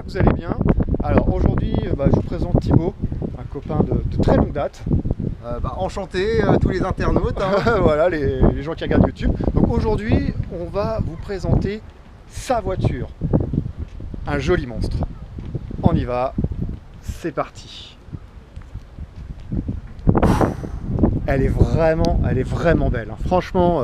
que vous allez bien. Alors aujourd'hui, je vous présente Thibaut, un copain de très longue date. Enchanté tous les internautes. Hein. Voilà, les gens qui regardent YouTube. Donc aujourd'hui, on va vous présenter sa voiture. Un joli monstre. On y va, c'est parti. Elle est vraiment belle. Hein. Franchement,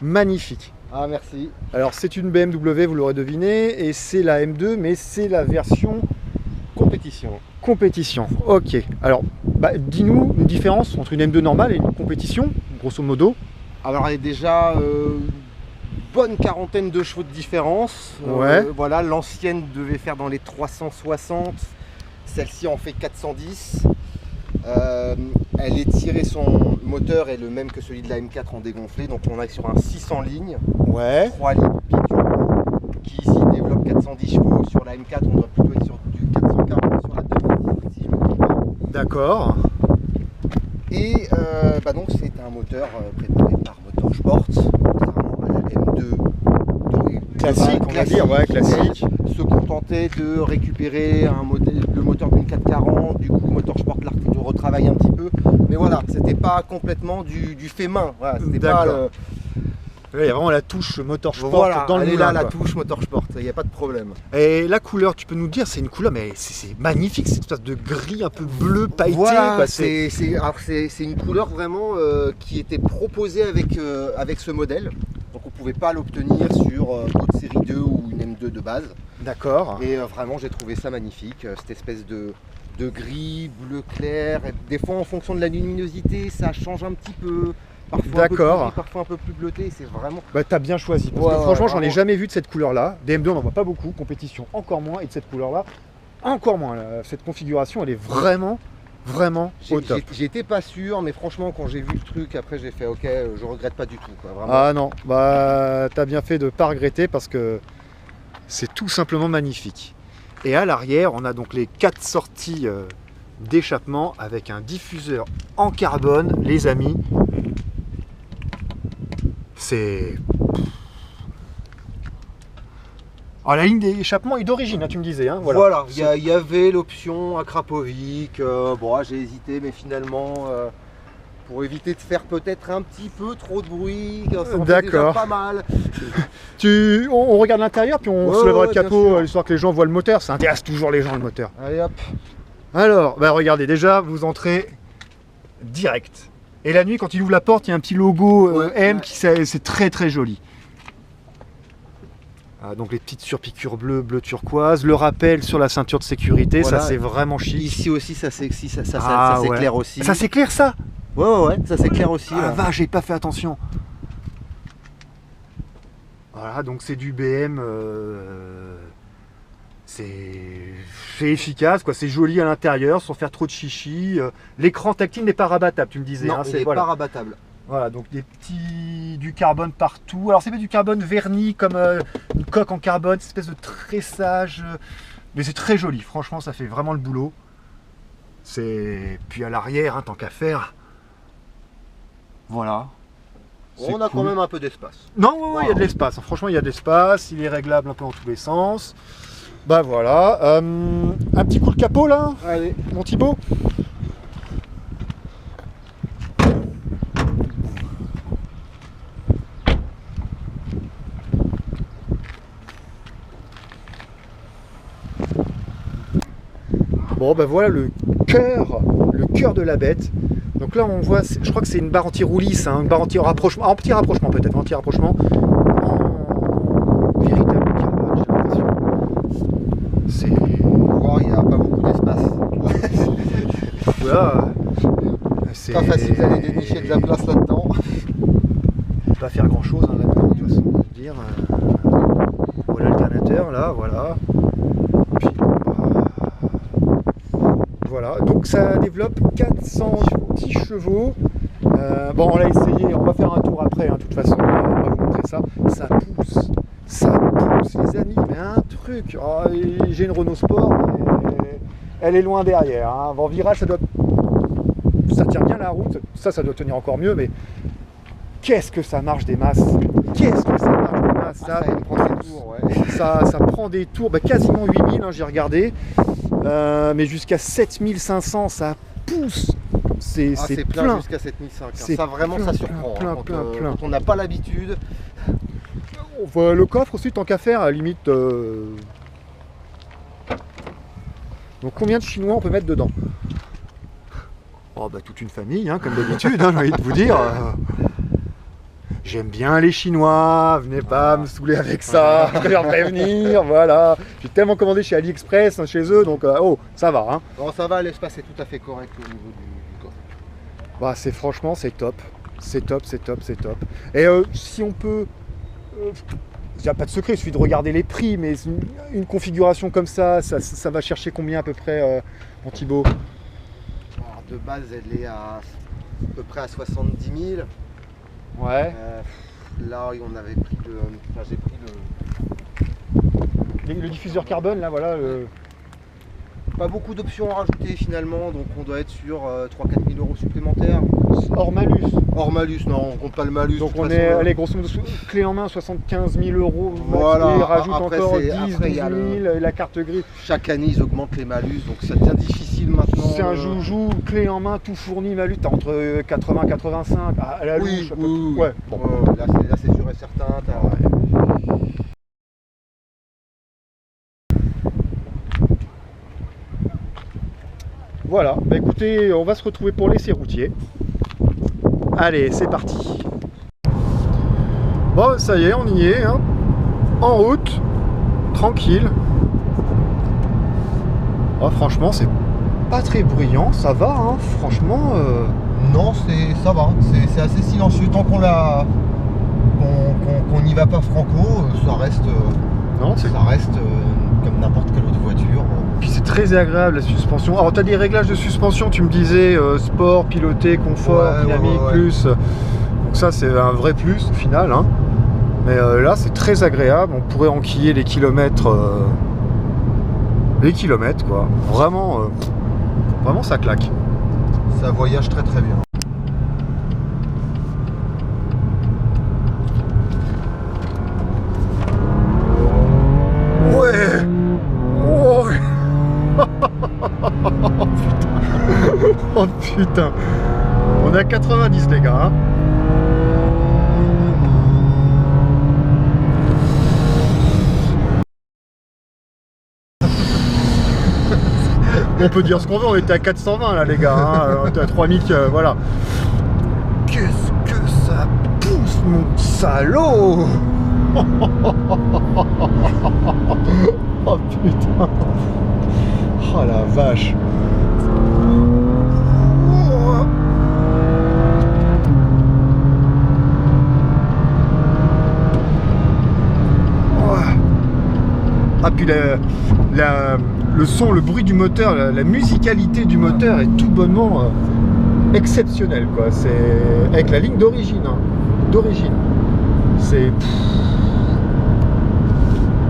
magnifique. Ah merci. Alors c'est une BMW, vous l'aurez deviné, et c'est la M2, mais c'est la version compétition. Ok. Alors, dis-nous une différence entre une M2 normale et une compétition, grosso modo. Alors elle est déjà bonne quarantaine de chevaux de différence. Ouais. Voilà, l'ancienne devait faire dans les 360, celle-ci en fait 410. Elle est tirée, son moteur est le même que celui de la M4 en dégonflé, donc on est sur un 600 lignes. Ouais. 3 litres qui ici développe 410 chevaux. Sur la M4 on doit plutôt être sur du 440 sur la 2010 si je me trompe pas. D'accord. Et donc c'est un moteur préparé par Motorsport, contrairement à la M2 Classique, on va dire, ouais, classique. Se contenter de récupérer le moteur d'une 440, du coup Motorsport l'a retravaille un petit peu, mais voilà, c'était pas complètement du fait main. Voilà, c'était pas il y a vraiment la touche Motorsport voilà, dans le moulin. Là, la touche Motorsport, il n'y a pas de problème. Et la couleur, tu peux nous dire, c'est une couleur, mais c'est magnifique, c'est une espèce de gris un peu bleu pailleté. Voilà, c'est une couleur vraiment qui était proposée avec ce modèle. Donc on ne pouvait pas l'obtenir sur d'autres séries 2 ou une M2 de base. D'accord. Et vraiment j'ai trouvé ça magnifique, cette espèce de gris, bleu clair. Et des fois en fonction de la luminosité, ça change un petit peu. Parfois un peu plus gris, parfois un peu plus bleuté, c'est vraiment... T'as bien choisi, parce que franchement j'en ai jamais vu de cette couleur-là. Des M2 on n'en voit pas beaucoup, compétition encore moins, et de cette couleur-là encore moins. Cette configuration elle est vraiment au top. J'étais pas sûr, mais franchement quand j'ai vu le truc, après j'ai fait ok, je regrette pas du tout. Quoi, vraiment. Ah non, t'as bien fait de pas regretter parce que c'est tout simplement magnifique. Et à l'arrière, on a donc les 4 sorties d'échappement avec un diffuseur en carbone, les amis. C'est... Alors la ligne d'échappement est d'origine, tu me disais. Hein, voilà, il y avait l'option Akrapovic. J'ai hésité, mais finalement, pour éviter de faire peut-être un petit peu trop de bruit, ça en fait déjà pas mal. On regarde l'intérieur, puis on se lèvera le capot, histoire que les gens voient le moteur. Ça intéresse toujours les gens, le moteur. Allez hop. Alors, regardez, déjà, vous entrez direct. Et la nuit, quand il ouvre la porte, il y a un petit logo M, c'est très joli. Donc les petites surpiqûres bleu turquoise, le rappel sur la ceinture de sécurité, voilà. Ça c'est vraiment chic. Ici aussi ça s'éclaire aussi. Ça s'éclaire ça? Ouais, ça s'éclaire aussi. J'ai pas fait attention. Voilà, donc c'est du BM, c'est efficace, quoi. C'est joli à l'intérieur, sans faire trop de chichi. L'écran tactile n'est pas rabattable, tu me disais. Non, il n'est pas rabattable. Voilà, donc du carbone partout. Alors c'est pas du carbone verni comme une coque en carbone, cette espèce de tressage. Mais c'est très joli, franchement ça fait vraiment le boulot. Puis à l'arrière, tant qu'à faire. Voilà. On a quand même un peu d'espace. Non, il y a de l'espace. Franchement, il y a de l'espace. Il est réglable un peu dans tous les sens. Voilà. Un petit coup de capot là. Allez, mon Thibaut. Voilà le cœur de la bête. Donc là on voit, je crois que c'est une barre anti-roulisse, une barre anti-rapprochement, un petit rapprochement peut-être, anti-rapprochement en véritable carbone, j'ai l'impression. Il n'y a pas beaucoup d'espace. Voilà. C'est pas facile d'aller dénicher de la place là-dedans. Pas faire grand chose là-dedans, de toute façon, je veux dire. Voilà l'alternateur là, voilà. Puis, voilà, donc ça développe 410 chevaux. On l'a essayé, on va faire un tour après, de toute façon, on va vous montrer ça. Ça pousse les amis, mais un truc. J'ai une Renault Sport, mais elle est loin derrière. En virage, ça tient bien la route, ça doit tenir encore mieux, mais qu'est-ce que ça marche des masses. Ça, ça a une pousse. tours, ouais. Ça prend des tours, bah, quasiment 8000, hein, j'ai regardé. Mais jusqu'à 7500, ça pousse. C'est plein plein. jusqu'à 7500. C'est Ça vraiment, plein, ça surprend. plein, Hein, plein, plein. quand on n'a pas l'habitude. Le coffre aussi, tant qu'à faire, à la limite. Donc combien de Chinois on peut mettre dedans? Oh bah toute une famille, hein, comme d'habitude, hein, j'ai envie de vous dire. J'aime bien les Chinois, venez pas me saouler avec ça, je préfère prévenir, voilà. J'ai tellement commandé chez AliExpress, hein, chez eux, donc oh, ça va. Hein. Bon, ça va, l'espace est tout à fait correct au niveau du coffre. Bah franchement, c'est top. C'est top, c'est top, c'est top. Et si on peut... il n'y a pas de secret, il suffit de regarder les prix, mais une configuration comme ça va chercher combien à peu près, mon Thibaut? Alors, de base, elle est à peu près à 70 000. Ouais. Là, on avait pris le. Enfin, j'ai pris Le diffuseur carbone, là, voilà. Pas beaucoup d'options à rajouter finalement, donc on doit être sur 3-4 000 euros supplémentaires. Hors malus. Hors malus, non, on compte pas le malus. Donc on façon, est, allez, grosso modo, clé en main, 75 000 euros. Voilà. Et rajoute Après, encore c'est- 10, après, 12 il y a 000, la carte grise. Chaque année, ils augmentent les malus, donc ça devient difficile maintenant. C'est un joujou, clé en main, tout fourni, malus. T'as entre 80 et 85, à la Oui, louche. À peu oui, près. Ouais, bon. Là, c'est sûr et certain. Voilà, bah écoutez, on va se retrouver pour l'essai routier. Allez, c'est parti. Bon, ça y est, on y est. Hein. En route, tranquille. Oh, franchement, c'est pas très bruyant, ça va, hein. Franchement. Non, ça va, c'est assez silencieux. Tant qu'on n'y va pas franco, ça reste, Non, c'est... comme n'importe quelle autre voiture. Puis c'est très agréable la suspension. Alors, tu as des réglages de suspension, tu me disais sport, piloté, confort, Ouais, dynamique, ouais. plus. Donc, ça, c'est un vrai plus au final. Hein. Mais là, c'est très agréable. On pourrait enquiller les kilomètres. Quoi. Vraiment, vraiment, ça claque. Ça voyage très très bien. Ouais. Oh, oh putain. On est à 90 les gars. Hein. On peut dire ce qu'on veut, on était à 420 là les gars. Hein. On était à 3000, voilà. Qu'est-ce que ça pousse mon salaud. Oh putain. Oh la vache. Ah puis le son, le bruit du moteur, la musicalité du moteur est tout bonnement exceptionnelle quoi. C'est avec la ligne d'origine, hein. D'origine. C'est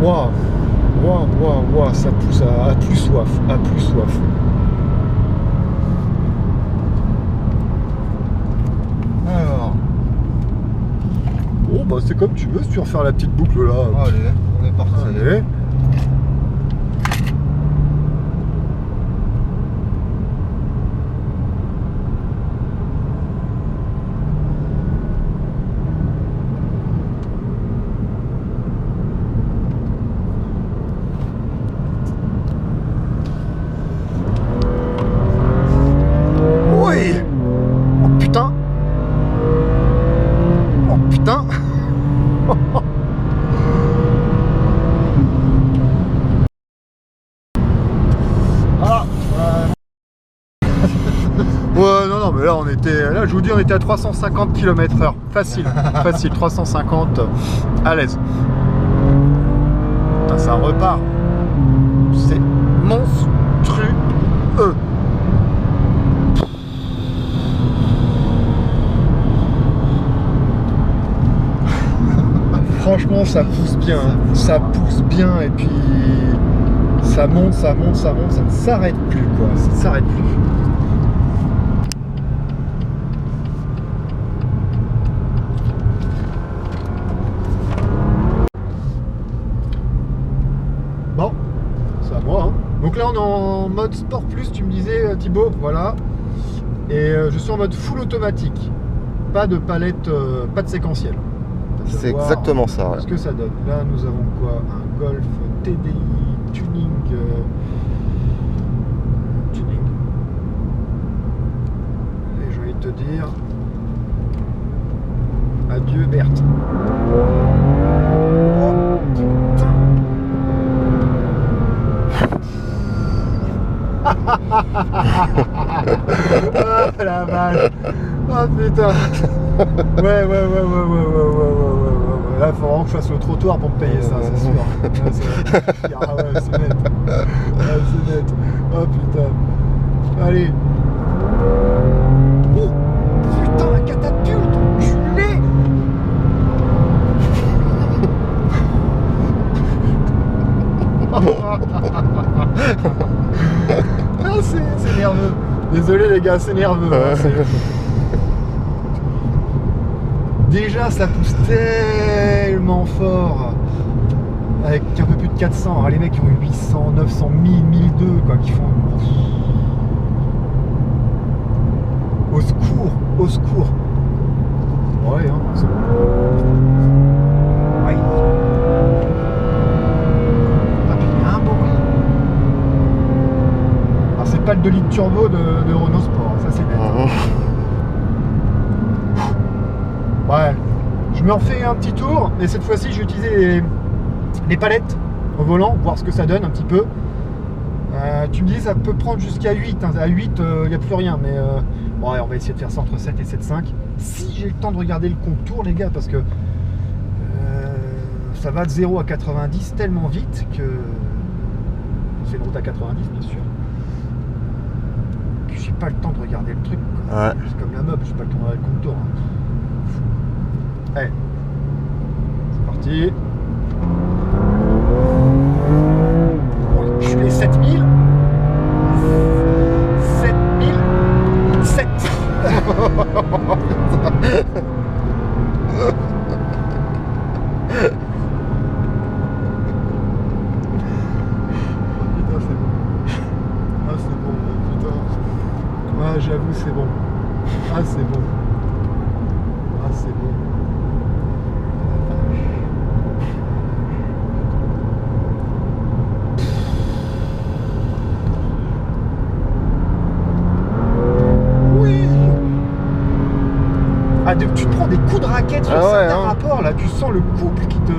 waouh, waouh, waouh, waouh, ça pousse à plus soif, à plus soif. Alors, Bon bah c'est comme tu veux, si tu veux refaire la petite boucle là. allez, on est parti. Allez. Oui. Oh putain. Oh putain. Ah. Ouais, non, mais là on était, là je vous dis on était à 350 km/h, facile, facile, 350 à l'aise. Putain, ça repart, c'est monstrueux. Franchement, ça pousse bien, et puis ça monte, ça ne s'arrête plus, quoi, ça ne s'arrête plus. on est en mode Sport Plus, tu me disais Thibaut, voilà. Et je suis en mode full automatique. Pas de palette, pas de séquentiel. C'est exactement ça. Ouais. Ce que ça donne. Là, nous avons quoi? Un Golf TDI tuning. Tuning. Et j'ai envie de te dire. Adieu Berthe. Oh putain. Ah la vache. Oh putain. Ouais. Là, il faut vraiment que je fasse le trottoir pour me payer ça, c'est sûr. Ah ouais, c'est net. Ah, c'est net. Oh putain. Allez. Oh putain, la catapulte, enculé. Ah, c'est nerveux. Désolé les gars, c'est nerveux. Hein, déjà ça pousse tellement fort. Avec un peu plus de 400. Ah, les mecs qui ont 800, 900, 1000, 1002 quoi, qui font... Au secours, au secours. Ouais, hein, c'est bon. Ouais. Ah, puis il y a un bruit. Alors c'est pas le 2 litres turbo de Renault Sport, ça c'est net. Ouais, je me refais un petit tour, et cette fois-ci j'ai utilisé les palettes au volant, voir ce que ça donne un petit peu. Tu me dis ça peut prendre jusqu'à 8, hein. À 8 il n'y a plus rien, mais bon, ouais, on va essayer de faire ça entre 7 et 7,5. Si j'ai le temps de regarder le contour les gars, parce que ça va de 0 à 90 tellement vite que c'est une route à 90 bien sûr. Que j'ai pas le temps de regarder le truc. Ouais. C'est comme la mob, j'ai pas le temps de regarder le contour. Hein. Allez, c'est parti. Je suis les 7000. 7007. Putain, c'est bon. Ah, c'est bon, putain. Ah, j'avoue, c'est bon. Ah, c'est bon. Ah, c'est bon. Ah, tu te prends des coups de raquette sur certains rapports, là, tu sens le couple qui te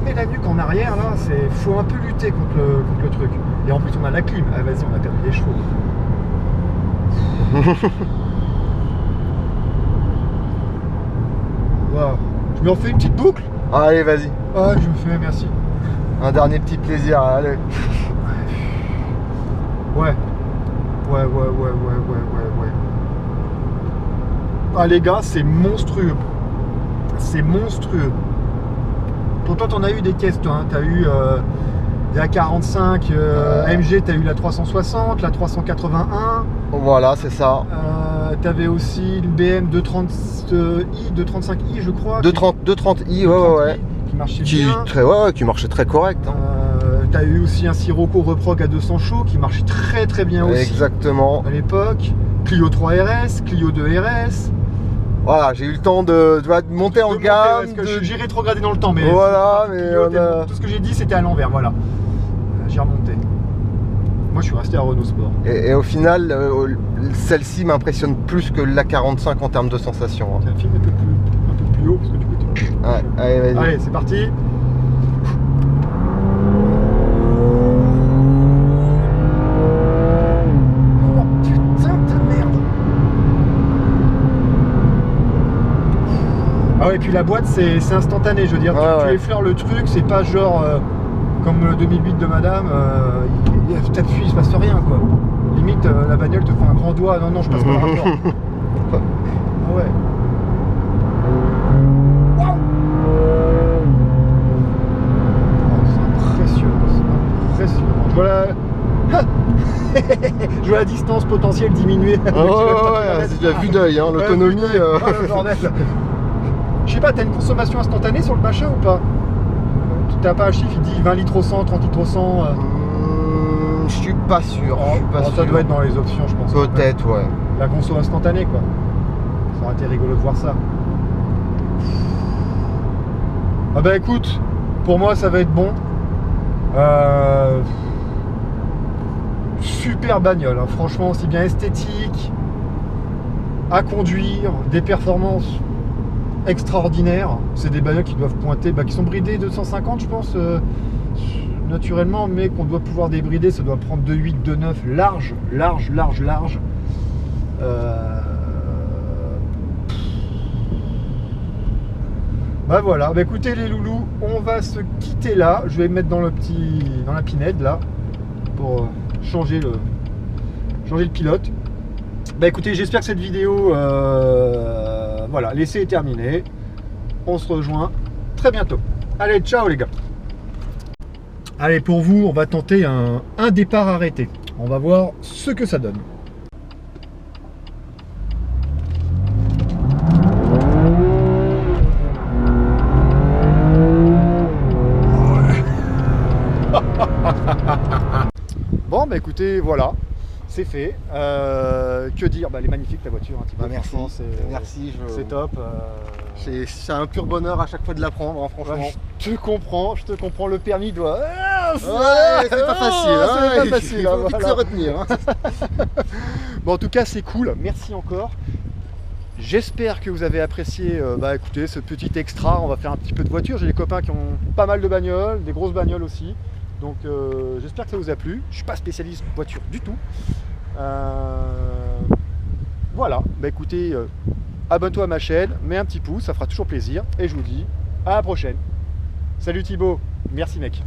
met la nuque en arrière, là, faut un peu lutter contre le truc. Et en plus, on a la clim. Ah, vas-y, on a perdu des chevaux. Wow. Je me refais une petite boucle. Allez, vas-y. Ah, je me fais, merci. Un dernier petit plaisir, allez. Ouais. Ah les gars, c'est monstrueux. C'est monstrueux. Pourtant t'en as eu des caisses toi, hein. T'as eu la 45 AMG, t'as eu la 360, la 381. Voilà, c'est ça. T'avais aussi une BM 230i, 235i je crois. 230i, ouais. Qui marchait bien. Qui marchait très correct. Hein. T'as eu aussi un Sirocco Reprog à 200 chevaux qui marchait très bien aussi. Exactement. À l'époque. Clio 3 RS, Clio 2 RS. Voilà, j'ai eu le temps de monter en gamme. J'ai rétrogradé dans le temps, mais voilà, tout ce que j'ai dit c'était à l'envers, voilà. J'ai remonté. Moi je suis resté à Renault Sport. Et au final, celle-ci m'impressionne plus que la 45 en termes de sensations. Hein. Un film un peu plus haut parce que du coup t'es... Ouais, allez, vas-y. Allez, c'est parti. Ah ouais, et puis la boîte c'est instantané, je veux dire, tu effleures le truc, c'est pas genre comme le 2008 de madame, t'appuies, il se passe rien quoi. Limite la bagnole te fait un grand doigt, non je passe pas le rapport. Ah ouais. Wow. Oh, c'est impressionnant. Je vois je vois la distance potentielle diminuer. C'est de la vue d'œil, hein, l'autonomie. Je sais pas, t'as une consommation instantanée sur le machin ou pas? t'as pas un chiffre, il dit 20 litres au 100, 30 litres au 100. Je suis pas sûr. Je suis pas Ça sûr. doit être dans les options, je pense. Peut-être, ouais. La conso instantanée, quoi. Ça aurait été rigolo de voir ça. Ah bah écoute, pour moi ça va être bon. Super bagnole, hein. Franchement, aussi bien esthétique, à conduire, des performances extraordinaires. C'est des bagnoles qui doivent pointer, qui sont bridées 250 je pense, naturellement, mais qu'on doit pouvoir débrider. Ça doit prendre 2.8, 2.9 large. Bah voilà, bah écoutez les loulous, on va se quitter là. Je vais me mettre dans la pinède là pour changer le pilote. Bah écoutez, j'espère que cette vidéo, voilà, l'essai est terminé. On se rejoint très bientôt. Allez, ciao les gars. Allez, pour vous, on va tenter un départ arrêté. On va voir ce que ça donne. Bon bah écoutez, voilà, c'est fait. Que dire, elle est magnifique ta voiture, hein, Thibaut, Merci, franchement, merci. c'est top. C'est un pur bonheur à chaque fois de la prendre, hein, franchement. Ouais, je te comprends, le permis doit... Ouais, c'est pas facile, hein, c'est pas facile, il faut hein, vite voilà. se retenir. Hein. Bon, en tout cas, c'est cool, merci encore. J'espère que vous avez apprécié écoutez, ce petit extra. On va faire un petit peu de voiture. J'ai des copains qui ont pas mal de bagnoles, des grosses bagnoles aussi. Donc j'espère que ça vous a plu. Je suis pas spécialiste voiture du tout. Voilà, bah écoutez, abonne-toi à ma chaîne, mets un petit pouce, ça fera toujours plaisir. Et je vous dis à la prochaine. Salut Thibaut, merci mec.